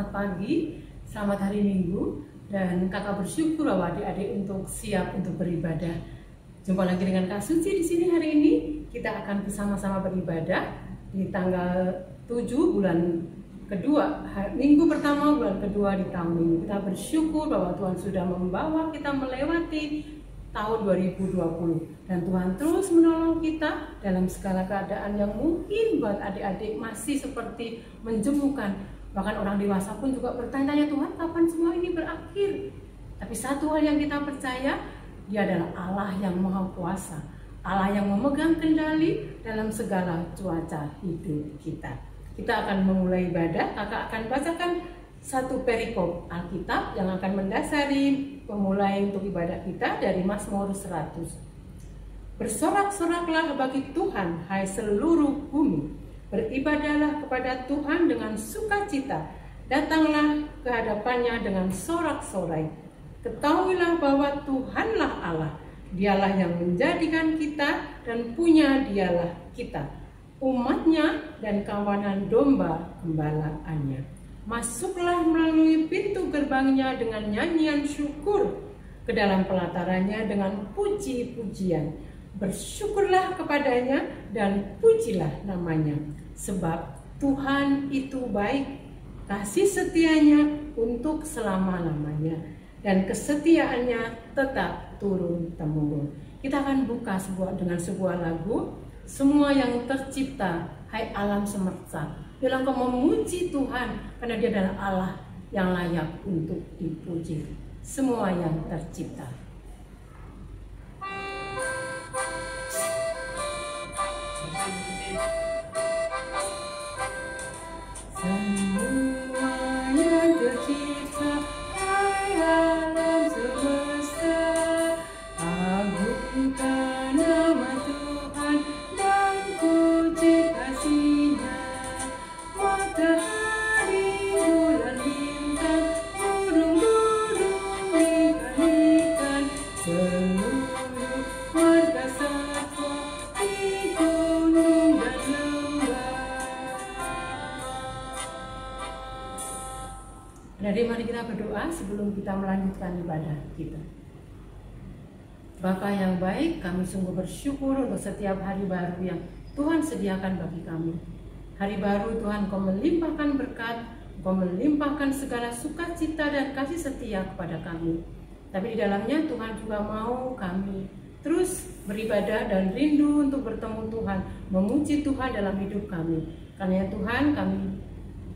selamat pagi, selamat hari Minggu, dan kakak bersyukur bahwa adik-adik untuk siap untuk beribadah. Jumpa lagi dengan Kak Suci di sini hari ini. Kita akan bersama-sama beribadah di tanggal 7 bulan kedua, minggu pertama bulan kedua di tahun ini. Kita bersyukur bahwa Tuhan sudah membawa kita melewati tahun 2020 dan Tuhan terus menolong kita dalam segala keadaan yang mungkin buat adik-adik masih seperti menjemukan. Bahkan orang dewasa pun juga bertanya-tanya, Tuhan kapan semua ini berakhir? Tapi satu hal yang kita percaya, Dia adalah Allah yang Maha Kuasa, Allah yang memegang kendali dalam segala cuaca hidup kita. Kita akan memulai ibadah. Kakak akan bacakan satu perikop Alkitab yang akan mendasari memulai untuk ibadah kita dari Mazmur 100. Bersorak-soraklah bagi Tuhan, hai seluruh bumi. Beribadahlah kepada Tuhan dengan sukacita. Datanglah ke hadapannya dengan sorak-sorai. Ketahuilah bahwa Tuhanlah Allah. Dialah yang menjadikan kita dan punya dialah kita, umatnya dan kawanan domba gembalaannya. Masuklah melalui pintu gerbangnya dengan nyanyian syukur, ke dalam pelatarannya dengan puji-pujian. Bersyukurlah kepadanya dan pujilah namanya, sebab Tuhan itu baik, kasih setianya untuk selama-lamanya, dan kesetiaannya tetap turun-temurun. Kita akan buka dengan sebuah lagu, semua yang tercipta, hai alam semesta. Biarlah engkau memuji Tuhan, karena Dia adalah Allah yang layak untuk dipuji. Semua yang tercipta. Semua yang tercipta, hai alam semesta, agungkan nama Tuhan dan puji kasih-Nya. Matahari, bulan, bintang, burung-burung, ikan-ikan, seluruh warga satwa di gunung dan lembah. Jadi mari kita berdoa sebelum kita melanjutkan ibadah kita. Bapa yang baik, kami sungguh bersyukur untuk setiap hari baru yang Tuhan sediakan bagi kami. Hari baru Tuhan, Kau melimpahkan berkat, Kau melimpahkan segala sukacita dan kasih setia kepada kami. Tapi di dalamnya Tuhan juga mau kami terus beribadah dan rindu untuk bertemu Tuhan, memuji Tuhan dalam hidup kami. Karena Tuhan, kami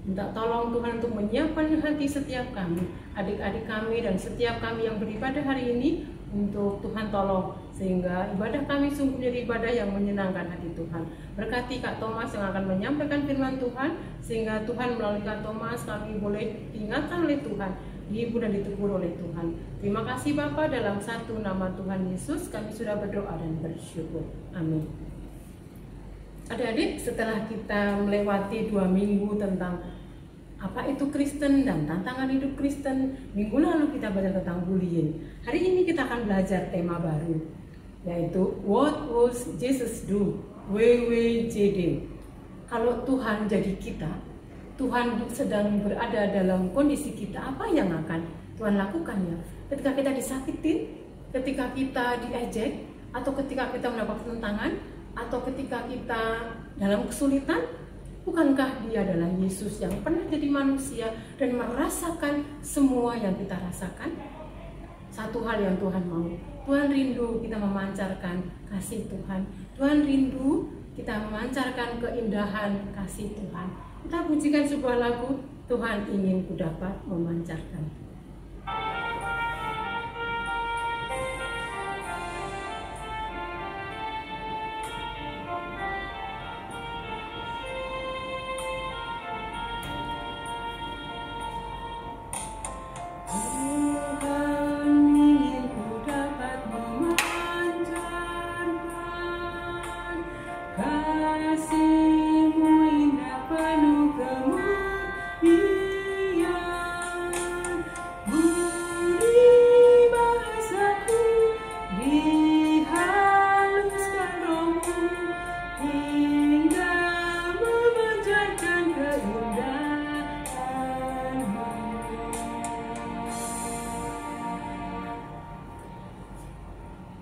minta tolong Tuhan untuk menyiapkan hati setiap kami, adik-adik kami dan setiap kami yang beribadah hari ini, untuk Tuhan tolong sehingga ibadah kami sungguh menjadi ibadah yang menyenangkan hati Tuhan. Berkati Kak Thomas yang akan menyampaikan firman Tuhan, sehingga Tuhan melalui Kak Thomas kami boleh diingatkan oleh Tuhan, dihibur dan ditegur oleh Tuhan. Terima kasih Bapa, dalam satu nama Tuhan Yesus kami sudah berdoa dan bersyukur. Amin. Adik-adik, setelah kita melewati 2 minggu tentang apa itu Kristen dan tantangan hidup Kristen, minggu lalu kita belajar tentang bullying. Hari ini kita akan belajar tema baru, yaitu What was Jesus do? WWJD. Kalau Tuhan jadi kita, Tuhan sedang berada dalam kondisi kita, apa yang akan Tuhan lakukan ya? Ketika kita disakitin, ketika kita diejek, atau ketika kita mendapat tantangan, atau ketika kita dalam kesulitan, bukankah Dia adalah Yesus yang pernah jadi manusia dan merasakan semua yang kita rasakan? Satu hal yang Tuhan mau, Tuhan rindu kita memancarkan kasih Tuhan. Tuhan rindu kita memancarkan keindahan kasih Tuhan. Kita pujikan sebuah lagu, Tuhan ingin ku dapat memancarkan.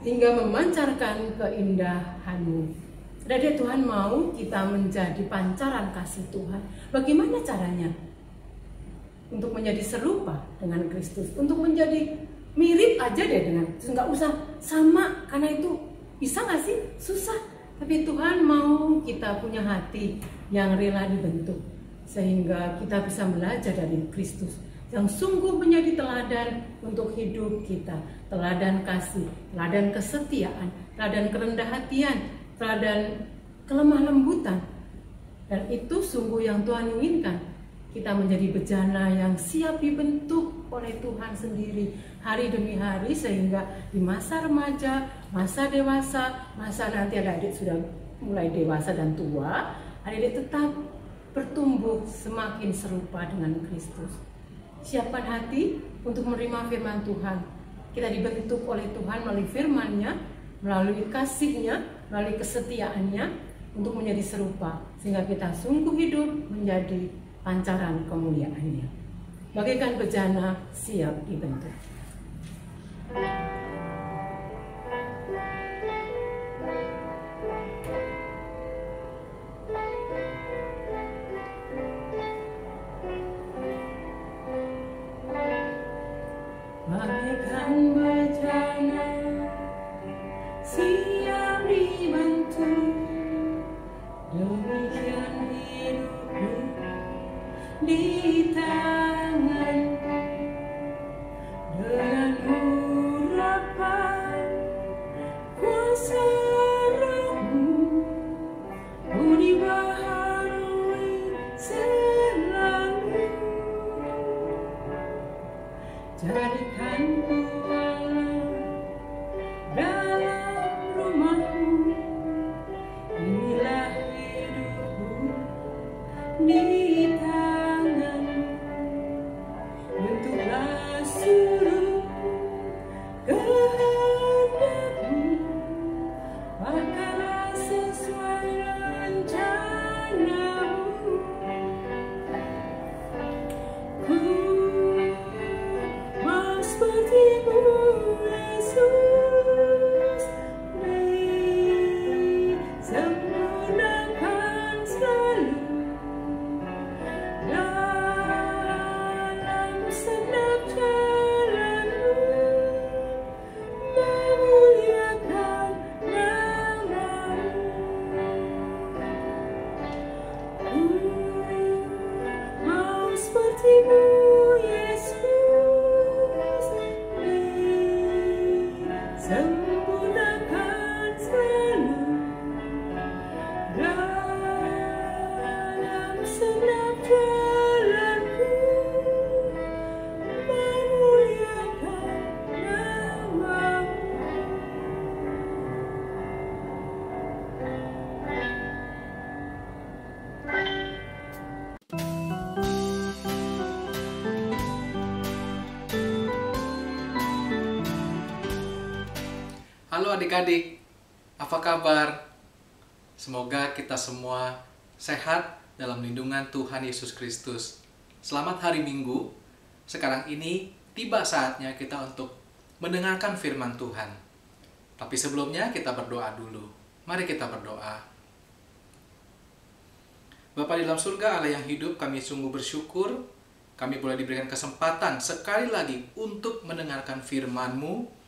hingga memancarkan keindahan-Mu. Jadi Tuhan mau kita menjadi pancaran kasih Tuhan. Bagaimana caranya? Untuk menjadi serupa dengan Kristus, untuk menjadi mirip aja deh dengan Kristus, nggak usah sama, karena itu bisa nggak sih? Susah. Tapi Tuhan mau kita punya hati yang rela dibentuk, sehingga kita bisa belajar dari Kristus yang sungguh menjadi teladan untuk hidup kita, teladan kasih, teladan kesetiaan, teladan kerendah hatian, teladan kelemah lembutan. Dan itu sungguh yang Tuhan inginkan, kita menjadi bejana yang siap dibentuk oleh Tuhan sendiri hari demi hari, sehingga di masa remaja, masa dewasa, masa nanti adik-adik sudah mulai dewasa dan tua, adik-adik tetap bertumbuh semakin serupa dengan Kristus. Siapkan hati untuk menerima firman Tuhan. Kita dibentuk oleh Tuhan melalui firman-Nya, melalui kasih-Nya, melalui kesetiaannya untuk menjadi serupa, sehingga kita sungguh hidup menjadi pancaran kemuliaan-Nya. Bagaikan bejana siap dibentuk. Bagaikan bejana siap dibentuk, demikian hidupku di tangan, dengan urapan kuasa Roh-Mu, ku dibaharui selalu. Jadikanku Allah dalam rumah-Mu, inilah hidupku di tangan, bentuklah seluruh kehendak-Mu, pakailah sesuai rencana-Mu. Ku mau seperti-Mu, Yesus, disempurnakan selalu dalam segenap jalan-Mu, memuliakan nama-Mu. Ku mau seperti-Mu, Yesus, disempurnakan selalu dalam segenap jalanku, memuliakan nama-Mu. Halo adik-adik, apa kabar? Semoga kita semua sehat dalam lindungan Tuhan Yesus Kristus. Selamat hari Minggu. Sekarang ini tiba saatnya kita untuk mendengarkan firman Tuhan. Tapi sebelumnya kita berdoa dulu. Mari kita berdoa. Bapa di dalam surga, Allah yang hidup, kami sungguh bersyukur kami boleh diberikan kesempatan sekali lagi untuk mendengarkan firman-Mu.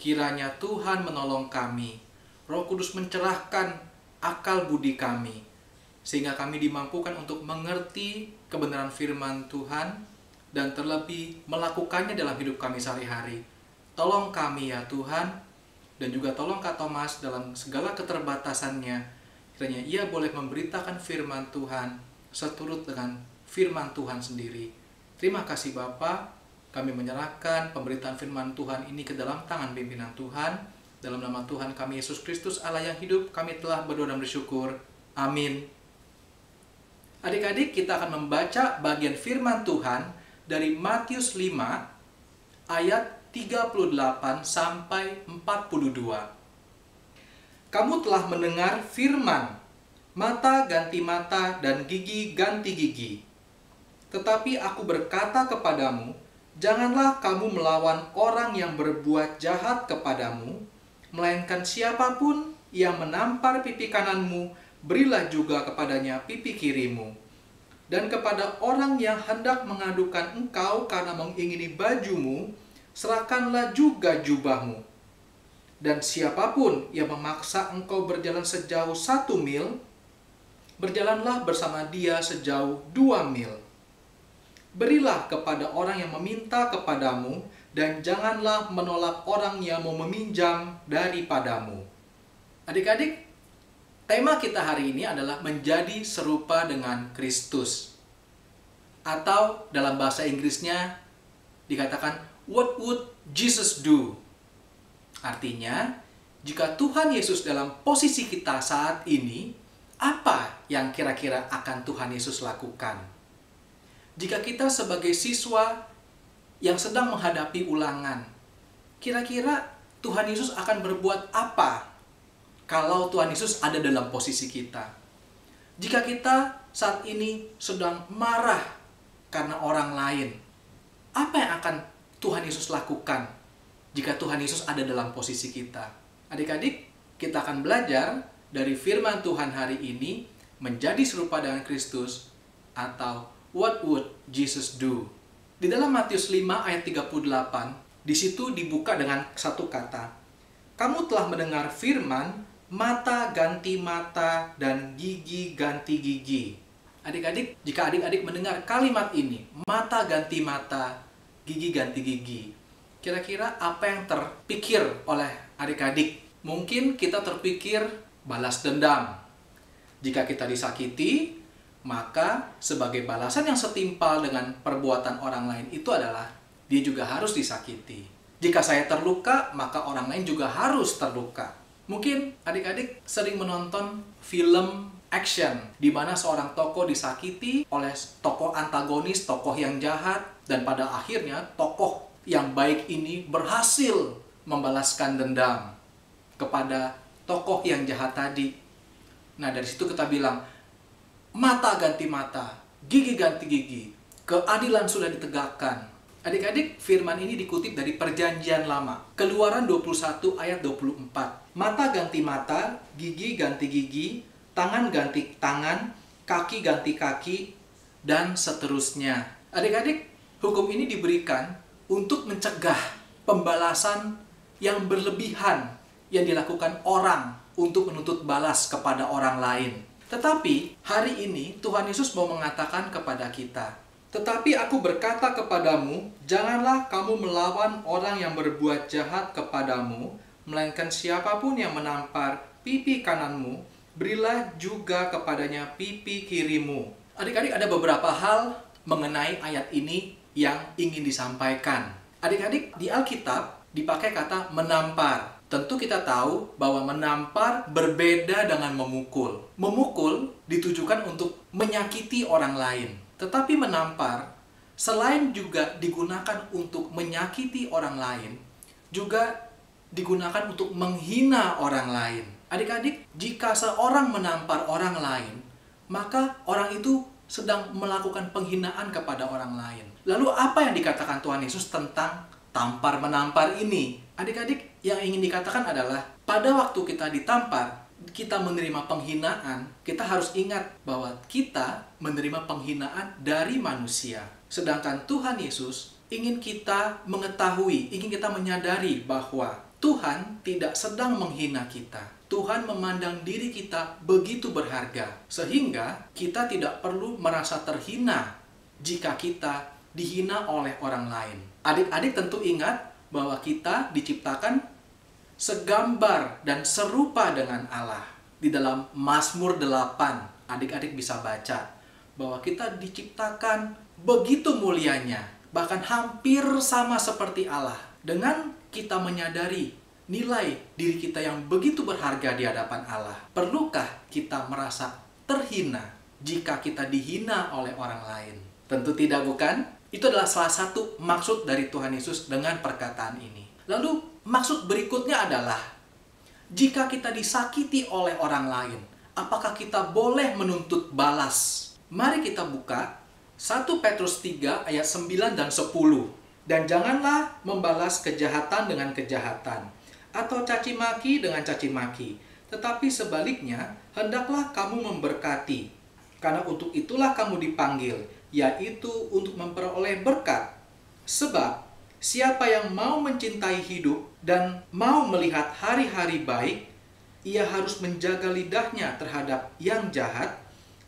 Kiranya Tuhan menolong kami, Roh Kudus mencerahkan akal budi kami, sehingga kami dimampukan untuk mengerti kebenaran firman Tuhan, dan terlebih melakukannya dalam hidup kami sehari-hari. Tolong kami ya Tuhan, dan juga tolong Kak Thomas dalam segala keterbatasannya, kiranya ia boleh memberitakan firman Tuhan seturut dengan firman Tuhan sendiri. Terima kasih Bapa. Kami menyerahkan pemberitaan firman Tuhan ini ke dalam tangan pimpinan Tuhan. Dalam nama Tuhan kami Yesus Kristus Allah yang hidup, kami telah berdoa dan bersyukur. Amin. Adik-adik, kita akan membaca bagian firman Tuhan dari Matius 5 ayat 38 sampai 42. Kamu telah mendengar firman, mata ganti mata dan gigi ganti gigi. Tetapi aku berkata kepadamu, janganlah kamu melawan orang yang berbuat jahat kepadamu, melainkan siapapun yang menampar pipi kananmu, berilah juga kepadanya pipi kirimu. Dan kepada orang yang hendak mengadukan engkau karena mengingini bajumu, serahkanlah juga jubahmu. Dan siapapun yang memaksa engkau berjalan sejauh 1 mil, berjalanlah bersama dia sejauh 2 mil. Berilah kepada orang yang meminta kepadamu, dan janganlah menolak orang yang mau meminjam daripadamu. Adik-adik, tema kita hari ini adalah menjadi serupa dengan Kristus. Atau dalam bahasa Inggrisnya dikatakan, what would Jesus do? Artinya, jika Tuhan Yesus dalam posisi kita saat ini, apa yang kira-kira akan Tuhan Yesus lakukan? Jika kita sebagai siswa yang sedang menghadapi ulangan, kira-kira Tuhan Yesus akan berbuat apa kalau Tuhan Yesus ada dalam posisi kita? Jika kita saat ini sedang marah karena orang lain, apa yang akan Tuhan Yesus lakukan jika Tuhan Yesus ada dalam posisi kita? Adik-adik, kita akan belajar dari firman Tuhan hari ini menjadi serupa dengan Kristus, atau what would Jesus do? Di dalam Matius 5 ayat 38, di situ dibuka dengan satu kata. Kamu telah mendengar firman, mata ganti mata dan gigi ganti gigi. Adik-adik, jika adik-adik mendengar kalimat ini, mata ganti mata, gigi ganti gigi, kira-kira apa yang terpikir oleh adik-adik? Mungkin kita terpikir balas dendam. Jika kita disakiti, maka sebagai balasan yang setimpal dengan perbuatan orang lain itu adalah dia juga harus disakiti. Jika saya terluka, maka orang lain juga harus terluka. Mungkin adik-adik sering menonton film action di mana seorang tokoh disakiti oleh tokoh antagonis, tokoh yang jahat, dan pada akhirnya tokoh yang baik ini berhasil membalaskan dendam kepada tokoh yang jahat tadi. Nah, dari situ kita bilang, mata ganti mata, gigi ganti gigi, keadilan sudah ditegakkan. Adik-adik, firman ini dikutip dari Perjanjian Lama, Keluaran 21 ayat 24. Mata ganti mata, gigi ganti gigi, tangan ganti tangan, kaki ganti kaki, dan seterusnya. Adik-adik, hukum ini diberikan untuk mencegah pembalasan yang berlebihan yang dilakukan orang untuk menuntut balas kepada orang lain. Tetapi hari ini Tuhan Yesus mau mengatakan kepada kita, tetapi aku berkata kepadamu, janganlah kamu melawan orang yang berbuat jahat kepadamu, melainkan siapapun yang menampar pipi kananmu, berilah juga kepadanya pipi kirimu. Adik-adik, ada beberapa hal mengenai ayat ini yang ingin disampaikan. Adik-adik, di Alkitab dipakai kata menampar. Tentu kita tahu bahwa menampar berbeda dengan memukul. Memukul ditujukan untuk menyakiti orang lain. Tetapi menampar, selain juga digunakan untuk menyakiti orang lain, juga digunakan untuk menghina orang lain. Adik-adik, jika seorang menampar orang lain, maka orang itu sedang melakukan penghinaan kepada orang lain. Lalu apa yang dikatakan Tuhan Yesus tentang tampar-menampar ini? Adik-adik, yang ingin dikatakan adalah pada waktu kita ditampar, kita menerima penghinaan, kita harus ingat bahwa kita menerima penghinaan dari manusia. Sedangkan Tuhan Yesus ingin kita mengetahui, ingin kita menyadari bahwa Tuhan tidak sedang menghina kita. Tuhan memandang diri kita begitu berharga, sehingga kita tidak perlu merasa terhina jika kita dihina oleh orang lain. Adik-adik tentu ingat bahwa kita diciptakan segambar dan serupa dengan Allah. Di dalam Mazmur 8, adik-adik bisa baca bahwa kita diciptakan begitu mulianya, bahkan hampir sama seperti Allah. Dengan kita menyadari nilai diri kita yang begitu berharga di hadapan Allah, perlukah kita merasa terhina jika kita dihina oleh orang lain? Tentu tidak, bukan? Itu adalah salah satu maksud dari Tuhan Yesus dengan perkataan ini. Lalu maksud berikutnya adalah, jika kita disakiti oleh orang lain, apakah kita boleh menuntut balas? Mari kita buka 1 Petrus 3 ayat 9 dan 10. Dan janganlah membalas kejahatan dengan kejahatan, atau caci maki dengan caci maki, tetapi sebaliknya, hendaklah kamu memberkati. Karena untuk itulah kamu dipanggil, yaitu untuk memperoleh berkat. Sebab, siapa yang mau mencintai hidup dan mau melihat hari-hari baik, ia harus menjaga lidahnya terhadap yang jahat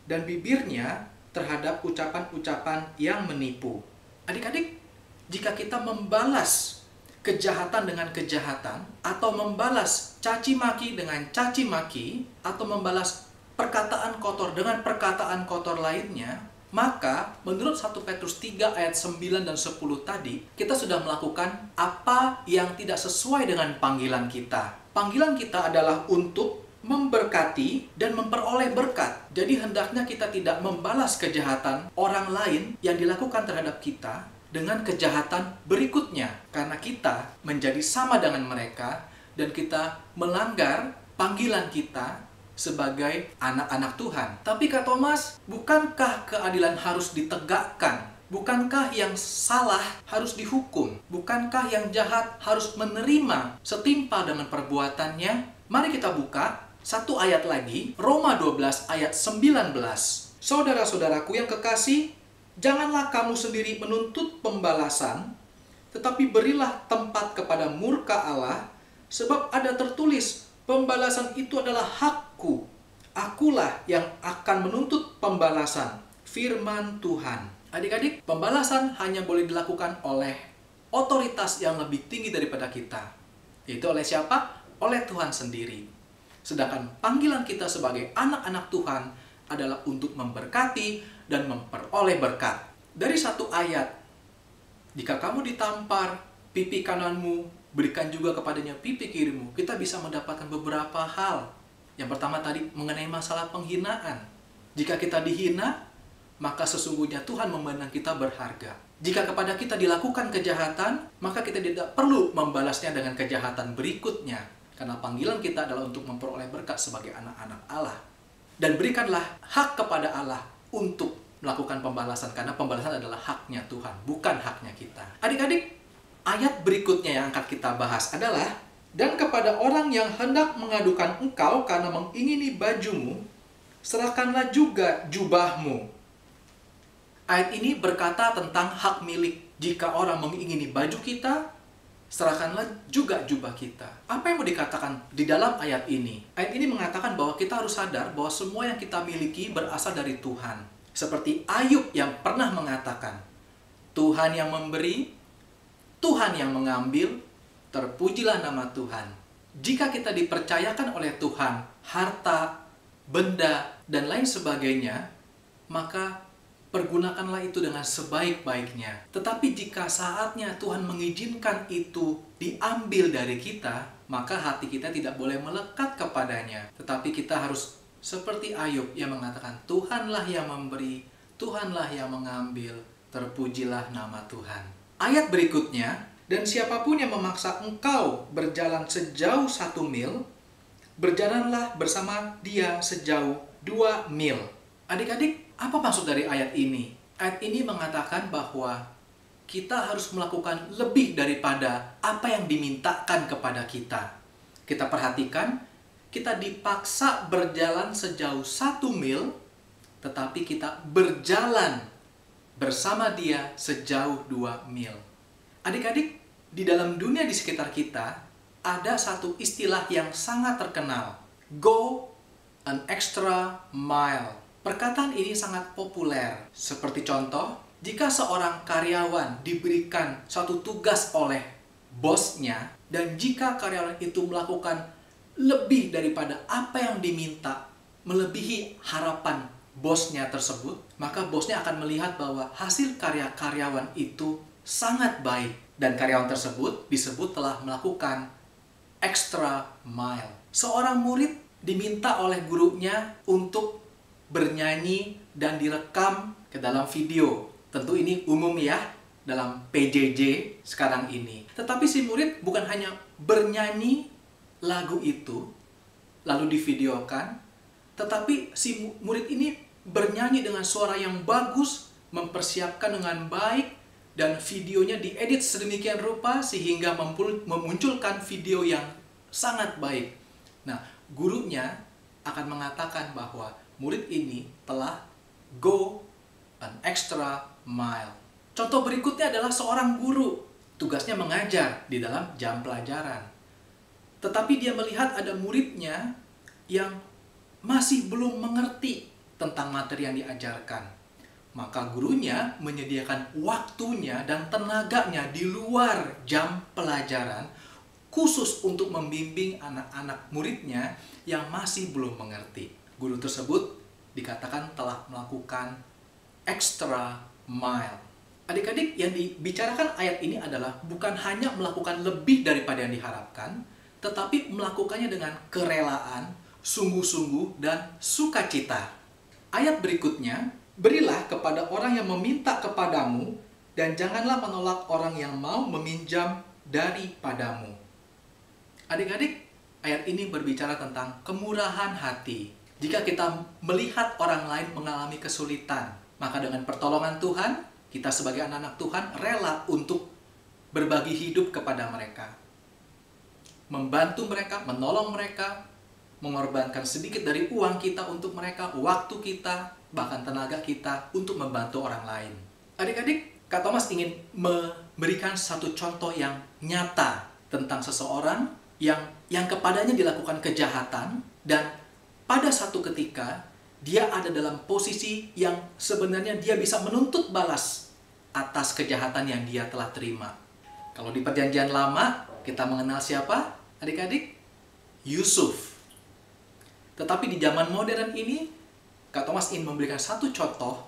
dan bibirnya terhadap ucapan-ucapan yang menipu. Adik-adik, jika kita membalas kejahatan dengan kejahatan, atau membalas caci maki dengan caci maki, atau membalas perkataan kotor dengan perkataan kotor lainnya, maka menurut 1 Petrus 3 ayat 9 dan 10 tadi, kita sudah melakukan apa yang tidak sesuai dengan panggilan kita. Panggilan kita adalah untuk memberkati dan memperoleh berkat. Jadi hendaknya kita tidak membalas kejahatan orang lain yang dilakukan terhadap kita dengan kejahatan berikutnya, karena kita menjadi sama dengan mereka dan kita melanggar panggilan kita sebagai anak-anak Tuhan. Tapi kata Thomas, bukankah keadilan harus ditegakkan? Bukankah yang salah harus dihukum? Bukankah yang jahat harus menerima setimpal dengan perbuatannya? Mari kita buka satu ayat lagi, Roma 12 ayat 19. Saudara-saudaraku yang kekasih, janganlah kamu sendiri menuntut pembalasan, tetapi berilah tempat kepada murka Allah, sebab ada tertulis, pembalasan itu adalah hakku. Akulah yang akan menuntut pembalasan, firman Tuhan. Adik-adik, pembalasan hanya boleh dilakukan oleh otoritas yang lebih tinggi daripada kita. Yaitu oleh siapa? Oleh Tuhan sendiri. Sedangkan panggilan kita sebagai anak-anak Tuhan adalah untuk memberkati dan memperoleh berkat. Dari satu ayat, jika kamu ditampar pipi kananmu, berikan juga kepadanya pipi kirimu. Kita bisa mendapatkan beberapa hal. Yang pertama tadi mengenai masalah penghinaan. Jika kita dihina, maka sesungguhnya Tuhan memandang kita berharga. Jika kepada kita dilakukan kejahatan, maka kita tidak perlu membalasnya dengan kejahatan berikutnya. Karena panggilan kita adalah untuk memperoleh berkat sebagai anak-anak Allah. Dan berikanlah hak kepada Allah untuk melakukan pembalasan, karena pembalasan adalah haknya Tuhan, bukan haknya kita. Adik-adik, ayat berikutnya yang akan kita bahas adalah, dan kepada orang yang hendak mengadukan engkau karena mengingini bajumu, serahkanlah juga jubahmu. Ayat ini berkata tentang hak milik. Jika orang mengingini baju kita, serahkanlah juga jubah kita. Apa yang mau dikatakan di dalam ayat ini? Ayat ini mengatakan bahwa kita harus sadar bahwa semua yang kita miliki berasal dari Tuhan. Seperti Ayub yang pernah mengatakan, Tuhan yang memberi, Tuhan yang mengambil, terpujilah nama Tuhan. Jika kita dipercayakan oleh Tuhan harta, benda, dan lain sebagainya, maka pergunakanlah itu dengan sebaik-baiknya. Tetapi jika saatnya Tuhan mengizinkan itu diambil dari kita, maka hati kita tidak boleh melekat kepadanya. Tetapi kita harus seperti Ayub yang mengatakan, Tuhanlah yang memberi, Tuhanlah yang mengambil, terpujilah nama Tuhan. Ayat berikutnya, dan siapapun yang memaksa engkau berjalan sejauh 1 mil, berjalanlah bersama dia sejauh 2 mil. Adik-adik, apa maksud dari ayat ini? Ayat ini mengatakan bahwa kita harus melakukan lebih daripada apa yang dimintakan kepada kita. Kita perhatikan, kita dipaksa berjalan sejauh 1 mil, tetapi kita berjalan bersama dia sejauh 2 mil. Adik-adik, di dalam dunia di sekitar kita, ada satu istilah yang sangat terkenal. Go an extra mile. Perkataan ini sangat populer. Seperti contoh, jika seorang karyawan diberikan suatu tugas oleh bosnya, dan jika karyawan itu melakukan lebih daripada apa yang diminta, melebihi harapan bosnya tersebut, maka bosnya akan melihat bahwa hasil karya karyawan itu sangat baik. Dan karyawan tersebut disebut telah melakukan extra mile. Seorang murid diminta oleh gurunya untuk bernyanyi dan direkam ke dalam video. Tentu ini umum ya dalam PJJ sekarang ini. Tetapi si murid bukan hanya bernyanyi lagu itu lalu divideokan, tetapi si murid ini bernyanyi dengan suara yang bagus, mempersiapkan dengan baik, dan videonya diedit sedemikian rupa sehingga memunculkan video yang sangat baik. Nah, gurunya akan mengatakan bahwa murid ini telah go an extra mile. Contoh berikutnya adalah seorang guru. Tugasnya mengajar di dalam jam pelajaran. Tetapi dia melihat ada muridnya yang masih belum mengerti tentang materi yang diajarkan. Maka gurunya menyediakan waktunya dan tenaganya di luar jam pelajaran khusus untuk membimbing anak-anak muridnya yang masih belum mengerti. Guru tersebut dikatakan telah melakukan extra mile. Adik-adik, yang dibicarakan ayat ini adalah bukan hanya melakukan lebih daripada yang diharapkan, tetapi melakukannya dengan kerelaan, sungguh-sungguh, dan sukacita. Ayat berikutnya, berilah kepada orang yang meminta kepadamu, dan janganlah menolak orang yang mau meminjam daripadamu. Adik-adik, ayat ini berbicara tentang kemurahan hati. Jika kita melihat orang lain mengalami kesulitan, maka dengan pertolongan Tuhan, kita sebagai anak-anak Tuhan rela untuk berbagi hidup kepada mereka. Membantu mereka, menolong mereka, mengorbankan sedikit dari uang kita untuk mereka, waktu kita, bahkan tenaga kita untuk membantu orang lain. Adik-adik, Kak Thomas ingin memberikan satu contoh yang nyata tentang seseorang yang kepadanya dilakukan kejahatan, dan pada satu ketika dia ada dalam posisi yang sebenarnya dia bisa menuntut balas atas kejahatan yang dia telah terima. Kalau di Perjanjian Lama, kita mengenal siapa? Adik-adik? Yusuf. Tetapi di zaman modern ini, Kak Thomas ingin memberikan satu contoh,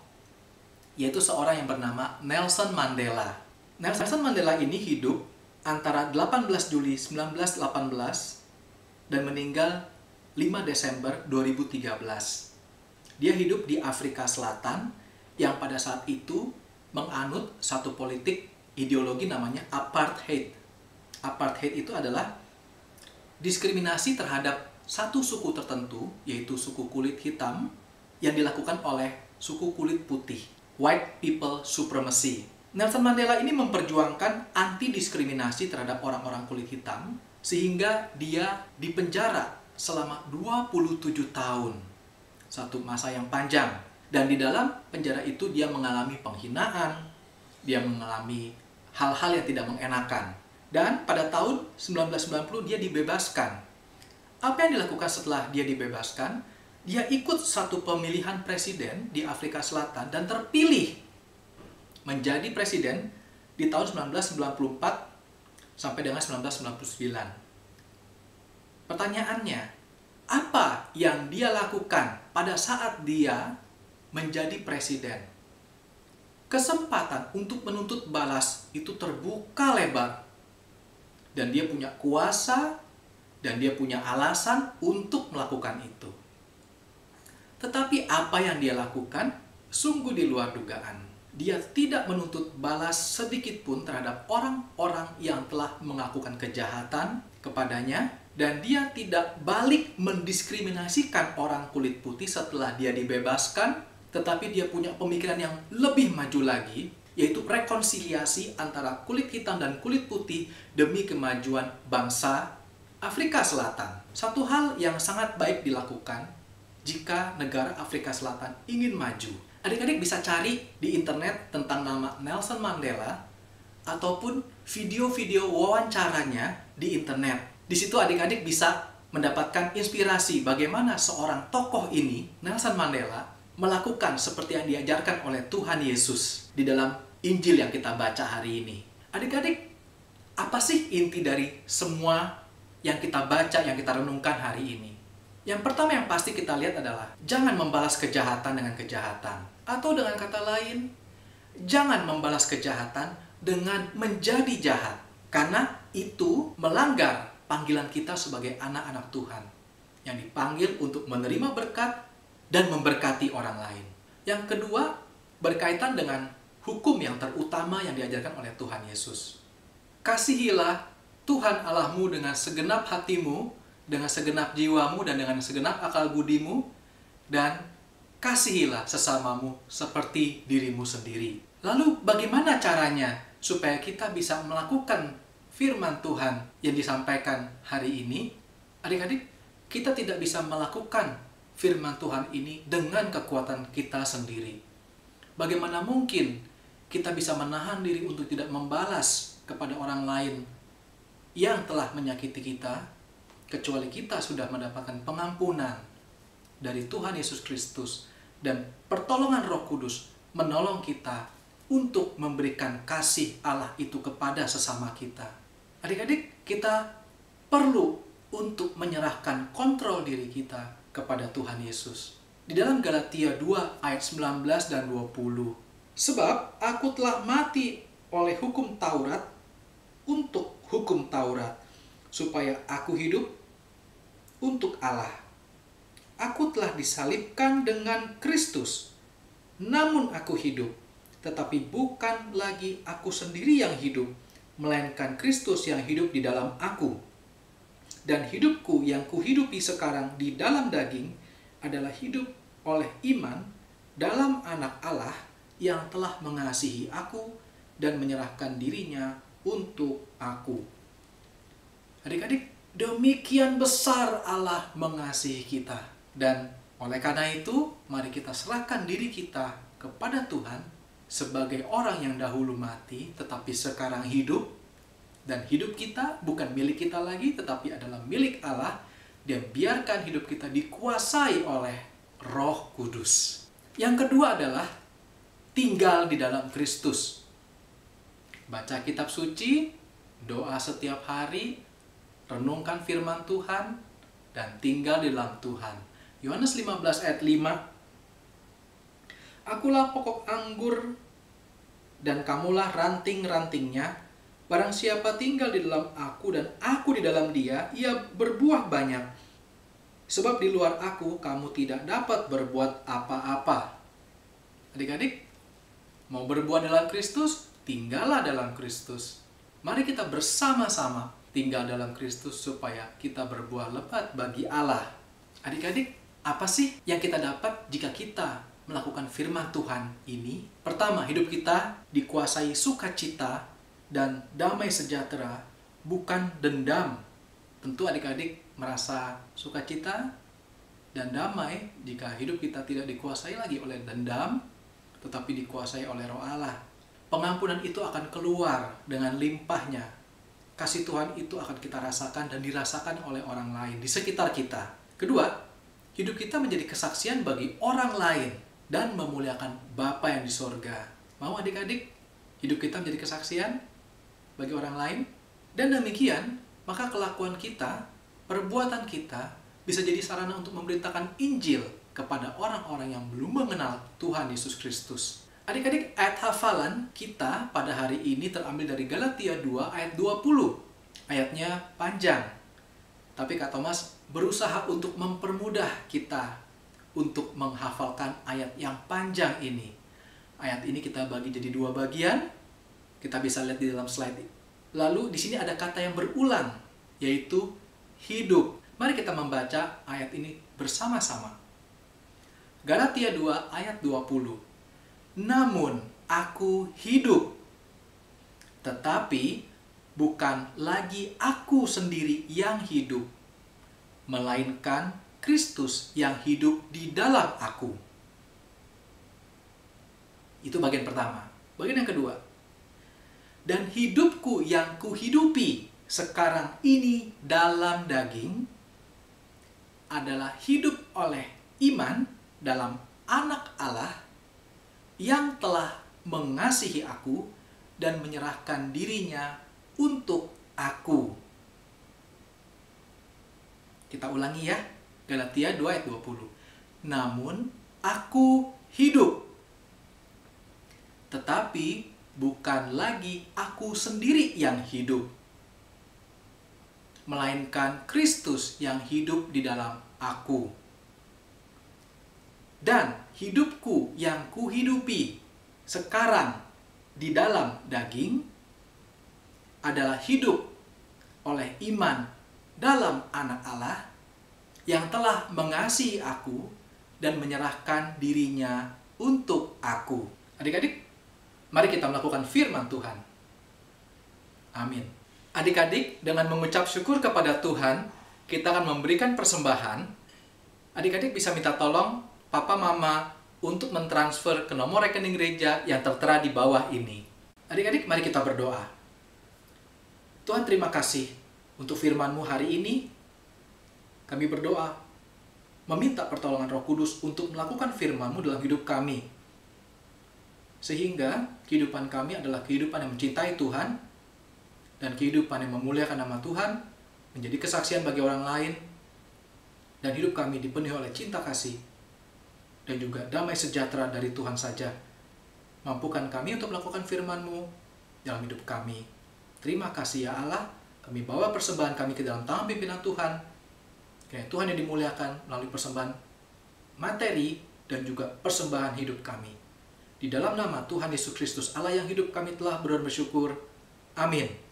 yaitu seorang yang bernama Nelson Mandela. Nelson Mandela ini hidup antara 18 Juli 1918 dan meninggal 5 Desember 2013. Dia hidup di Afrika Selatan yang pada saat itu menganut satu politik ideologi namanya apartheid. Apartheid itu adalah diskriminasi terhadap satu suku tertentu, yaitu suku kulit hitam, yang dilakukan oleh suku kulit putih. White people supremacy. Nelson Mandela ini memperjuangkan anti diskriminasi terhadap orang-orang kulit hitam, sehingga dia dipenjara selama 27 tahun. Satu masa yang panjang. Dan di dalam penjara itu dia mengalami penghinaan, dia mengalami hal-hal yang tidak mengenakan. Dan pada tahun 1990 dia dibebaskan. Apa yang dilakukan setelah dia dibebaskan? Dia ikut satu pemilihan presiden di Afrika Selatan dan terpilih menjadi presiden di tahun 1994 sampai dengan 1999. Pertanyaannya, apa yang dia lakukan pada saat dia menjadi presiden? Kesempatan untuk menuntut balas itu terbuka lebar. Dan dia punya kuasa dan dia punya alasan untuk melakukan itu. Tetapi apa yang dia lakukan sungguh di luar dugaan. Dia tidak menuntut balas sedikit pun terhadap orang-orang yang telah melakukan kejahatan kepadanya, dan dia tidak balik mendiskriminasikan orang kulit putih setelah dia dibebaskan, tetapi dia punya pemikiran yang lebih maju lagi, yaitu rekonsiliasi antara kulit hitam dan kulit putih demi kemajuan bangsa Afrika Selatan. Satu hal yang sangat baik dilakukan jika negara Afrika Selatan ingin maju. Adik-adik bisa cari di internet tentang nama Nelson Mandela ataupun video-video wawancaranya di internet. Di situ adik-adik bisa mendapatkan inspirasi bagaimana seorang tokoh ini, Nelson Mandela, melakukan seperti yang diajarkan oleh Tuhan Yesus di dalam Injil yang kita baca hari ini. Adik-adik, apa sih inti dari semua yang kita baca, yang kita renungkan hari ini? Yang pertama yang pasti kita lihat adalah jangan membalas kejahatan dengan kejahatan. Atau dengan kata lain, jangan membalas kejahatan dengan menjadi jahat. Karena itu melanggar panggilan kita sebagai anak-anak Tuhan yang dipanggil untuk menerima berkat dan memberkati orang lain. Yang kedua, berkaitan dengan hukum yang terutama yang diajarkan oleh Tuhan Yesus. Kasihilah Tuhan Allahmu dengan segenap hatimu, dengan segenap jiwamu, dan dengan segenap akal budimu, dan kasihilah sesamamu seperti dirimu sendiri. Lalu bagaimana caranya supaya kita bisa melakukan firman Tuhan yang disampaikan hari ini, adik-adik, kita tidak bisa melakukan firman Tuhan ini dengan kekuatan kita sendiri. Bagaimana mungkin kita bisa menahan diri untuk tidak membalas kepada orang lain yang telah menyakiti kita, kecuali kita sudah mendapatkan pengampunan dari Tuhan Yesus Kristus dan pertolongan Roh Kudus menolong kita untuk memberikan kasih Allah itu kepada sesama kita. Adik-adik, kita perlu untuk menyerahkan kontrol diri kita kepada Tuhan Yesus. Di dalam Galatia 2 ayat 19 dan 20. Sebab aku telah mati oleh hukum Taurat untuk hukum Taurat, supaya aku hidup untuk Allah. Aku telah disalibkan dengan Kristus, namun aku hidup, tetapi bukan lagi aku sendiri yang hidup, melainkan Kristus yang hidup di dalam aku. Dan hidupku yang kuhidupi sekarang di dalam daging adalah hidup oleh iman dalam Anak Allah yang telah mengasihi aku dan menyerahkan dirinya untuk aku. Adik-adik, demikian besar Allah mengasihi kita. Dan oleh karena itu, mari kita serahkan diri kita kepada Tuhan sebagai orang yang dahulu mati tetapi sekarang hidup, dan hidup kita bukan milik kita lagi tetapi adalah milik Allah, dan biarkan hidup kita dikuasai oleh Roh Kudus. Yang kedua adalah tinggal di dalam Kristus. Baca kitab suci, doa setiap hari, renungkan firman Tuhan, dan tinggal di dalam Tuhan. Yohanes 15 ayat 5. Akulah pokok anggur dan kamulah ranting-rantingnya. Barang siapa tinggal di dalam aku dan aku di dalam dia, ia berbuah banyak. Sebab di luar aku kamu tidak dapat berbuat apa-apa. Adik-adik, mau berbuah dalam Kristus, tinggallah dalam Kristus. Mari kita bersama-sama tinggal dalam Kristus supaya kita berbuah lebat bagi Allah. Adik-adik, apa sih yang kita dapat jika kita melakukan firman Tuhan ini? Pertama, hidup kita dikuasai sukacita dan damai sejahtera, bukan dendam. Tentu adik-adik merasa sukacita dan damai jika hidup kita tidak dikuasai lagi oleh dendam, tetapi dikuasai oleh Roh Allah. Pengampunan itu akan keluar dengan limpahnya. Kasih Tuhan itu akan kita rasakan dan dirasakan oleh orang lain di sekitar kita. Kedua, hidup kita menjadi kesaksian bagi orang lain dan memuliakan Bapa yang di sorga. Mau adik-adik hidup kita menjadi kesaksian bagi orang lain? Dan demikian, maka kelakuan kita, perbuatan kita bisa jadi sarana untuk memberitakan Injil kepada orang-orang yang belum mengenal Tuhan Yesus Kristus. Adik-adik, ayat hafalan kita pada hari ini terambil dari Galatia 2 ayat 20. Ayatnya panjang, tapi Kak Thomas berusaha untuk mempermudah kita untuk menghafalkan ayat yang panjang ini. Ayat ini kita bagi jadi dua bagian. Kita bisa lihat di dalam slide. Lalu di sini ada kata yang berulang, yaitu hidup. Mari kita membaca ayat ini bersama-sama. Galatia 2 ayat 20. Namun aku hidup, tetapi bukan lagi aku sendiri yang hidup, melainkan Kristus yang hidup di dalam aku. Itu bagian pertama. Bagian yang kedua. Dan hidupku yang kuhidupi sekarang ini dalam daging adalah hidup oleh iman dalam Anak Allah yang telah mengasihi aku dan menyerahkan dirinya untuk aku. Kita ulangi ya, Galatia 2 ayat 20. Namun aku hidup, tetapi bukan lagi aku sendiri yang hidup, melainkan Kristus yang hidup di dalam aku. Dan hidupku yang kuhidupi sekarang di dalam daging adalah hidup oleh iman dalam Anak Allah yang telah mengasihi aku dan menyerahkan dirinya untuk aku. Adik-adik, mari kita melakukan firman Tuhan. Amin. Adik-adik, dengan mengucap syukur kepada Tuhan, kita akan memberikan persembahan. Adik-adik bisa minta tolong Papa Mama untuk mentransfer ke nomor rekening gereja yang tertera di bawah ini. Adik-adik, mari kita berdoa. Tuhan, terima kasih untuk firman-Mu hari ini. Kami berdoa, meminta pertolongan Roh Kudus untuk melakukan firman-Mu dalam hidup kami. Sehingga kehidupan kami adalah kehidupan yang mencintai Tuhan, dan kehidupan yang memuliakan nama Tuhan, menjadi kesaksian bagi orang lain, dan hidup kami dipenuhi oleh cinta kasih, dan juga damai sejahtera dari Tuhan saja. Mampukan kami untuk melakukan firman-Mu dalam hidup kami. Terima kasih ya Allah, kami bawa persembahan kami ke dalam tangan pimpinan Tuhan. Kiranya Tuhan yang dimuliakan melalui persembahan materi dan juga persembahan hidup kami. Di dalam nama Tuhan Yesus Kristus, Allah yang hidup, kami telah berdoa bersyukur. Amin.